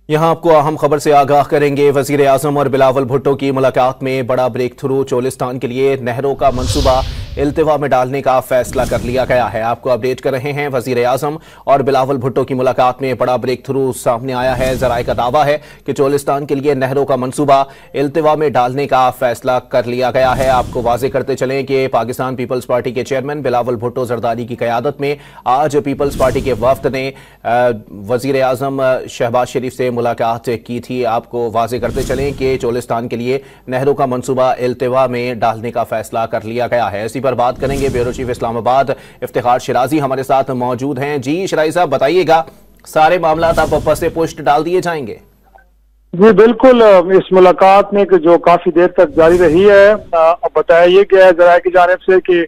यहाँ आपको अहम खबर से आगाह करेंगे। वजीर आजम और बिलावल भुट्टो की मुलाकात में बड़ा ब्रेक थ्रू। चोलिस्तान के लिए नहरों का मंसूबा इल्तिवा में डालने का फैसला कर लिया गया है। आपको अपडेट कर रहे हैं। वजीर आजम और बिलावल भुट्टो की मुलाकात में बड़ा ब्रेक थ्रू सामने आया है। जराये का दावा है कि चोलिस्तान के लिए नहरों का मंसूबा इल्तिवा में डालने का फैसला कर लिया गया है। आपको वाजे करते चलें कि पाकिस्तान पीपल्स पार्टी के चेयरमैन बिलावल भुट्टो जरदारी की क़यादत में आज पीपल्स पार्टी के वफ्द ने वजीर आजम शहबाज शरीफ से मुलाकात की थी। आपको वाजे करते चलें कि चोलिस्तान के लिए नहरों का मंसूबा इल्तिवा में डालने का फैसला कर लिया गया है। इसी पर बात करेंगे। ब्यूरो चीफ इस्लामाबाद इफ्तिखार शिराजी हमारे साथ मौजूद हैं। जी शिराजी साहब, बताइएगा, सारे मामला अब पसे पुष्ट डाल दिए जाएंगे? जी बिल्कुल, इस मुलाकात में जो काफी देर तक जारी रही है, अब बताया ये गया है जराये की जानिब से कि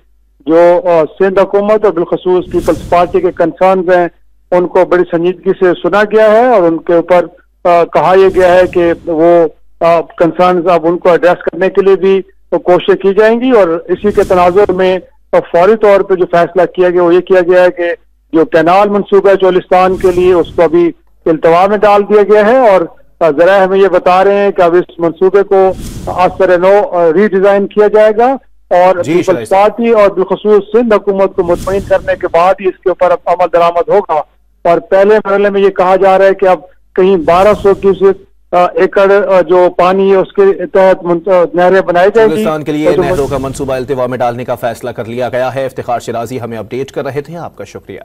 जो सिंध हुकूमत और बिलखसूस पीपल्स पार्टी के कंसर्न हैं उनको बड़ी संजीदगी से सुना गया है और उनके ऊपर कहा यह गया है कि वो कंसर्न अब उनको एड्रेस करने के लिए भी कोशिश की जाएंगी। और इसी के तनाजुर में फौरी तौर पे जो फैसला किया गया वो ये किया गया है कि जो कैनाल मंसूबा है चोलिस्तान के लिए उसको अभी इल्तवा में डाल दिया गया है। और जरा हमें ये बता रहे हैं कि अब इस मंसूबे को आसर नो रीडिजाइन किया जाएगा और पीपल्स पार्टी और बिलखसूस सिंध हुकूमत को मुतमईन करने के बाद ही इसके ऊपर अब अमल दरामद होगा। और पहले मरहले में ये कहा जा रहा है कि अब कहीं 1200 क्यूसेक एकड़ जो पानी है उसके तहत नहरें बनाई जाएगी। चोलिस्तान के लिए नहरों का मंसूबा इल्तिवा में डालने का फैसला कर लिया गया है। इफ्तिखार शिराजी हमें अपडेट कर रहे थे। आपका शुक्रिया।